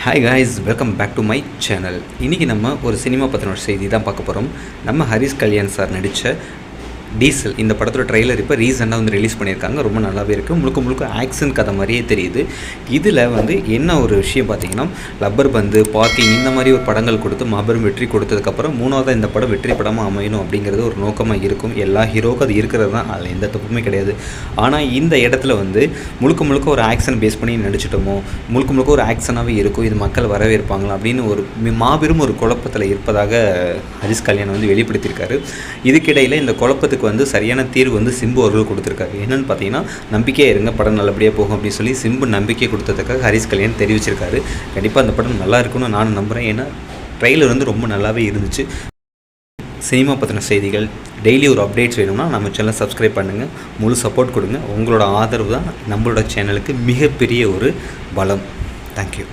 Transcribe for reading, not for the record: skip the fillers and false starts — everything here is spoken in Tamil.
Hi guys, welcome back to my channel. இன்றைக்கி நம்ம ஒரு சினிமா பற்றின ஒரு செய்தி தான் பார்க்க போகிறோம். நம்ம ஹரிஷ் கல்யாண் சார் நடித்த டீசல் இந்த படத்தோட ட்ரெய்லர் இப்போ ரீசெண்டாக வந்து ரிலீஸ் பண்ணியிருக்காங்க. ரொம்ப நல்லாவே இருக்குது. முழுக்க முழுக்க ஆக்ஷன் கதை மாதிரியே தெரியுது. இதில் வந்து என்ன ஒரு விஷயம் பார்த்திங்கன்னா, லப்பர் பந்து, பார்க்கிங் இந்த மாதிரி ஒரு படங்கள் கொடுத்து மாபெரும் வெற்றி கொடுத்ததுக்கப்புறம் மூணாவதாக இந்த படம் வெற்றி படமாக அமையணும் அப்படிங்கிறது ஒரு நோக்கமாக இருக்கும். எல்லா ஹீரோக்கும் அது இருக்கிறது தான், அதில் எந்த தப்புமே கிடையாது. ஆனால் இந்த இடத்துல வந்து முழுக்க முழுக்க ஒரு ஆக்ஷன் பேஸ் பண்ணி நடிச்சிட்டோமோ, முழுக்க முழுக்க ஒரு ஆக்ஷனாகவே இருக்கும், இது மக்கள் வரவேற்பாங்களா அப்படின்னு ஒரு மாபெரும் ஒரு குழப்பத்தில் இருப்பதாக ஹரிஷ் கல்யாண் வந்து வெளிப்படுத்தியிருக்காரு. இதுக்கிடையில் இந்த குழப்பத்துக்கு வந்து சரியான தீர்வு வந்து சிம்பு அவர்கள் கொடுத்துருக்காரு. என்னென்னு பார்த்தீங்கன்னா, நம்பிக்கையாக இருங்க, படம் நல்லபடியாக போகும் அப்படின்னு சொல்லி சிம்பு நம்பிக்கை கொடுத்ததுக்காக ஹரிஷ் கல்யாண் தெரிவிச்சிருக்காரு. கண்டிப்பாக அந்த படம் நல்லா இருக்குன்னு நான் நம்புகிறேன். ஏன்னா ட்ரெய்லர் வந்து ரொம்ப நல்லாவே இருந்துச்சு. சினிமா பற்றின செய்திகள் டெய்லி ஒரு அப்டேட்ஸ் வேணும்னா நம்ம சேனலை சப்ஸ்கிரைப் பண்ணுங்கள், முழு சப்போர்ட் கொடுங்க. உங்களோட ஆதரவு தான் நம்மளோட சேனலுக்கு மிகப்பெரிய ஒரு பலம். தேங்க்யூ.